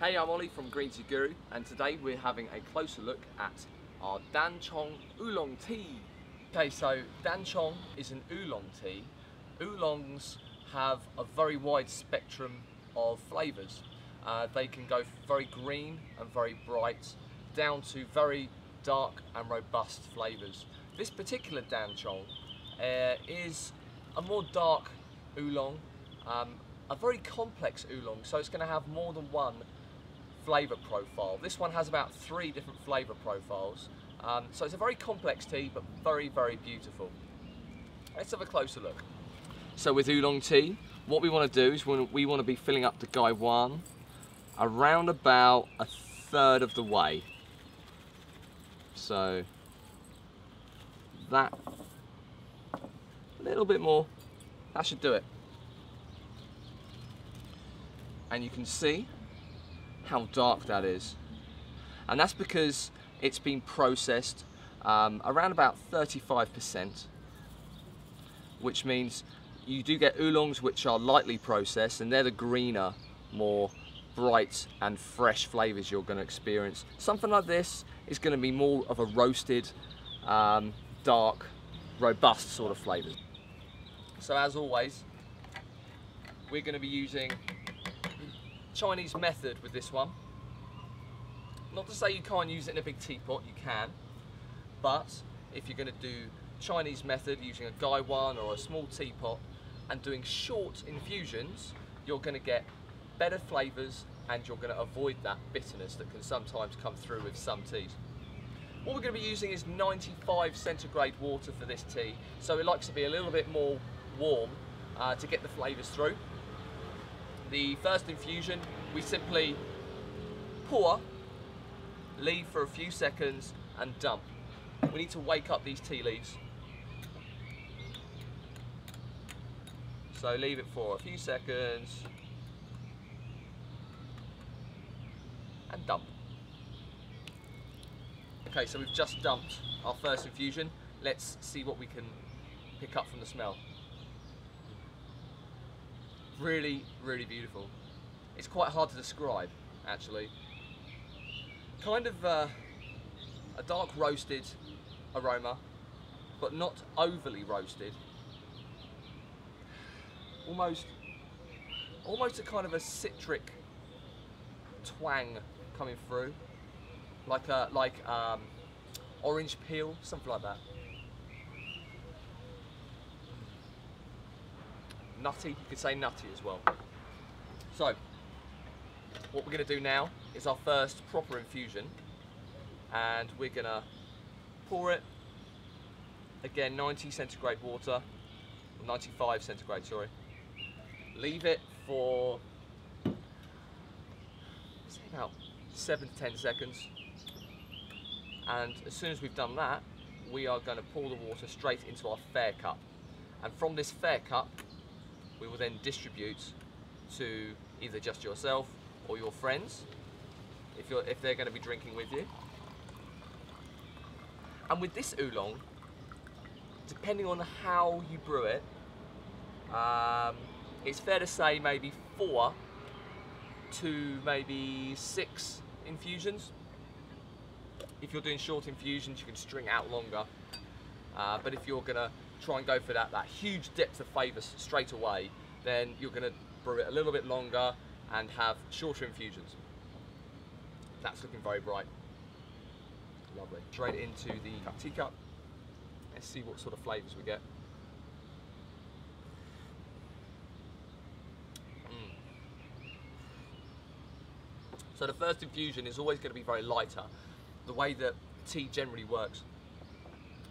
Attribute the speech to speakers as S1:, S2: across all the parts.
S1: Hey, I'm Ollie from Green Tea Guru, and today we're having a closer look at our Cong Oolong Tea. Okay, so Cong is an oolong tea. Oolongs have a very wide spectrum of flavours. They can go very green and very bright, down to very dark and robust flavours. This particular Cong is a more dark oolong, a very complex oolong, so it's going to have more than one flavour profile. This one has about 3 different flavour profiles, so it's a very complex tea, but very, very beautiful. Let's have a closer look. So with oolong tea, what we want to do is we want to be filling up the gaiwan around about 1/3 of the way. So that, a little bit more, that should do it. And you can see how dark that is, and that's because it's been processed around about 35%, which means you do get oolongs which are lightly processed, and they're the greener, more bright and fresh flavours you're going to experience. Something like this is going to be more of a roasted, dark, robust sort of flavours. So as always, we're going to be using Chinese method with this one. Not to say you can't use it in a big teapot, you can, but if you're going to do Chinese method using a gaiwan or a small teapot and doing short infusions, you're going to get better flavours and you're going to avoid that bitterness that can sometimes come through with some teas. What we're going to be using is 95 centigrade water for this tea, so it likes to be a little bit more warm to get the flavours through. The first infusion, we simply pour, leave for a few seconds and dump. We need to wake up these tea leaves. So leave it for a few seconds and dump. Okay, so we've just dumped our first infusion. Let's see what we can pick up from the smell. Really, really beautiful. It's quite hard to describe, actually. Kind of a dark roasted aroma, but not overly roasted. Almost a kind of a citric twang coming through, like orange peel, something like that. Nutty, you could say nutty as well. So, what we're going to do now is our first proper infusion, and we're going to pour it, again 90 centigrade water, 95 centigrade, sorry. Leave it for, say, about 7 to 10 seconds, and as soon as we've done that, we are going to pour the water straight into our fair cup, and from this fair cup we will then distribute to either just yourself or your friends if they're going to be drinking with you. And with this oolong, depending on how you brew it, it's fair to say maybe 4 to maybe 6 infusions. If you're doing short infusions, you can string out longer, but if you're going to try and go for that huge depth of flavour straight away, then you're going to brew it a little bit longer and have shorter infusions. That's looking very bright. Lovely. Straight into the teacup. Let's see what sort of flavours we get. So the first infusion is always going to be very lighter. The way that tea generally works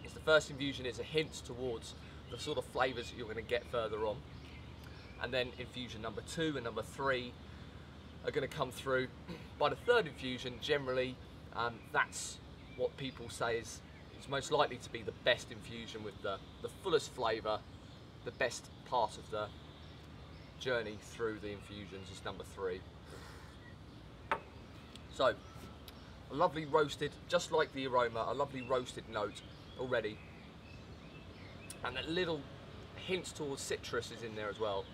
S1: is the first infusion is a hint towards the sort of flavours that you're going to get further on, and then infusion number 2 and number 3 are going to come through. By the third infusion, generally, that's what people say is most likely to be the best infusion with the fullest flavour, the best part of the journey through the infusions is number 3. So, a lovely roasted, just like the aroma, a lovely roasted note already, and a little hint towards citrus is in there as well.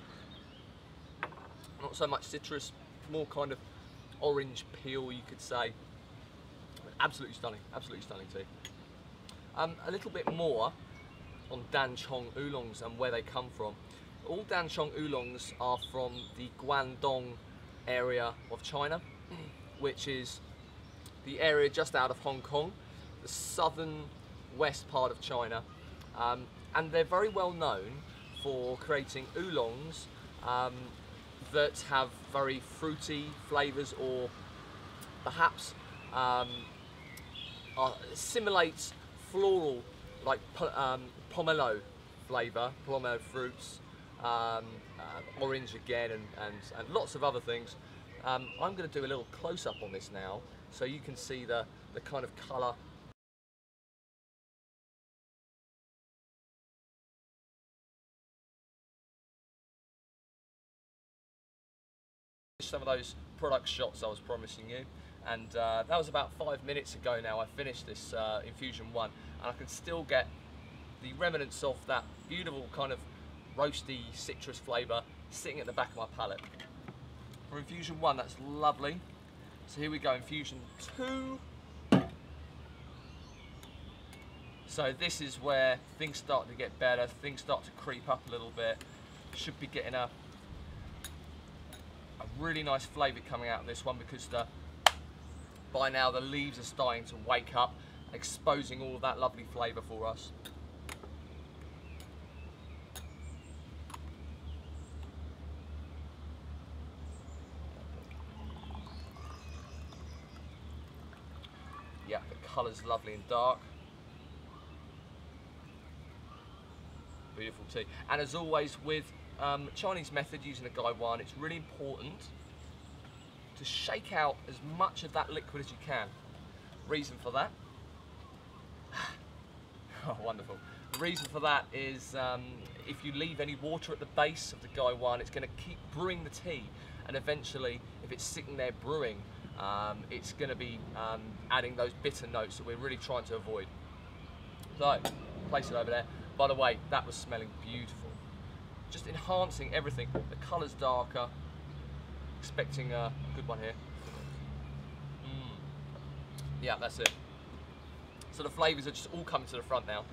S1: Not so much citrus, more kind of orange peel, you could say. Absolutely stunning tea. A little bit more on Dan Cong Oolongs and where they come from. All Dan Cong Oolongs are from the Guangdong area of China, which is the area just out of Hong Kong, the southern west part of China, and they're very well known for creating oolongs that have very fruity flavours, or perhaps simulates floral, like pomelo flavour, pomelo fruits, orange again, and lots of other things. I'm going to do a little close-up on this now, so you can see the kind of colour. Some of those product shots I was promising you, and that was about 5 minutes ago now. I finished this Infusion 1, and I can still get the remnants of that beautiful kind of roasty citrus flavour sitting at the back of my palate. For Infusion 1, that's lovely. So here we go, Infusion 2. So this is where things start to get better, things start to creep up a little bit. Should be getting a really nice flavour coming out of this one, because by now the leaves are starting to wake up, exposing all of that lovely flavour for us. Yeah, the colour's lovely and dark. Beautiful tea. And as always with Chinese method using the Gaiwan, it's really important to shake out as much of that liquid as you can. Reason for that, oh wonderful. The reason for that is if you leave any water at the base of the Gaiwan, it's going to keep brewing the tea, and eventually if it's sitting there brewing, it's going to be adding those bitter notes that we're really trying to avoid. So, place it over there. By the way, that was smelling beautiful. Just enhancing everything. The colour's darker. Expecting a good one here. Yeah, that's it. So the flavours are just all coming to the front now.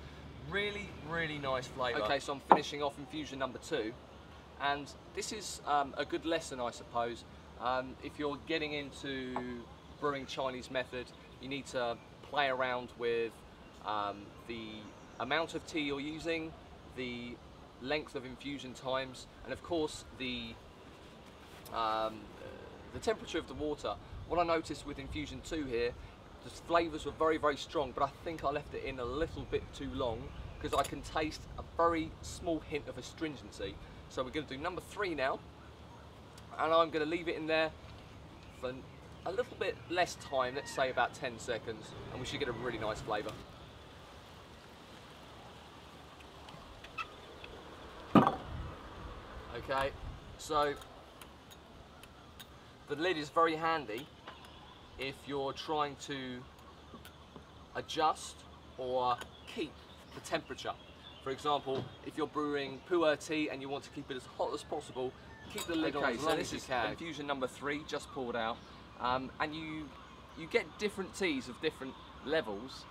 S1: Really, really nice flavour. Okay, so I'm finishing off Infusion number 2. And this is a good lesson, I suppose. If you're getting into brewing Chinese method, you need to play around with the amount of tea you're using, the length of infusion times, and of course the temperature of the water. What I noticed with Infusion 2 here, the flavours were very, very strong, but I think I left it in a little bit too long, because I can taste a very small hint of astringency. So we're going to do number 3 now, and I'm going to leave it in there for a little bit less time, let's say about 10 seconds, and we should get a really nice flavour. Okay, so the lid is very handy if you're trying to adjust or keep the temperature. For example, if you're brewing pu'er tea and you want to keep it as hot as possible, keep the lid on as long as you can. Infusion number 3, just poured out, and you get different teas of different levels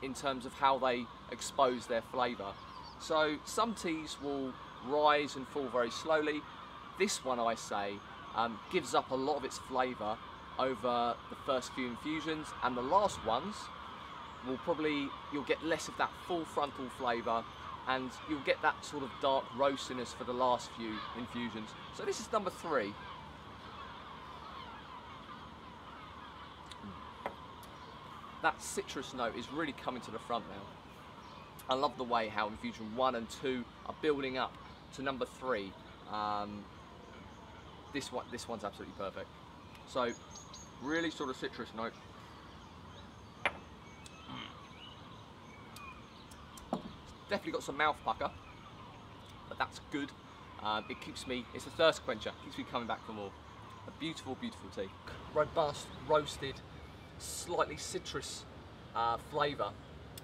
S1: in terms of how they expose their flavour. So some teas will rise and fall very slowly. This one, I say, gives up a lot of its flavour over the first few infusions, and the last ones will you'll get less of that full frontal flavour, and you'll get that sort of dark roastiness for the last few infusions. So this is number 3. That citrus note is really coming to the front now. I love the way how Infusion 1 and 2 are building up to number 3. This one's absolutely perfect. So really sort of citrus note. Definitely got some mouth pucker, but that's good. It keeps me, it's a thirst quencher, keeps me coming back for more. A beautiful, beautiful tea. Robust, roasted, slightly citrus flavour,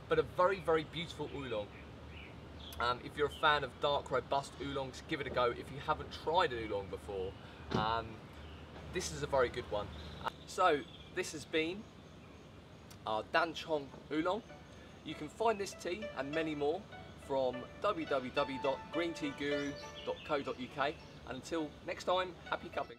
S1: but a very, very beautiful oolong. If you're a fan of dark, robust oolongs, give it a go. If you haven't tried an oolong before, this is a very good one. So this has been our Cong Oolong. You can find this tea and many more from www.greenteaguru.co.uk. And until next time, happy cupping.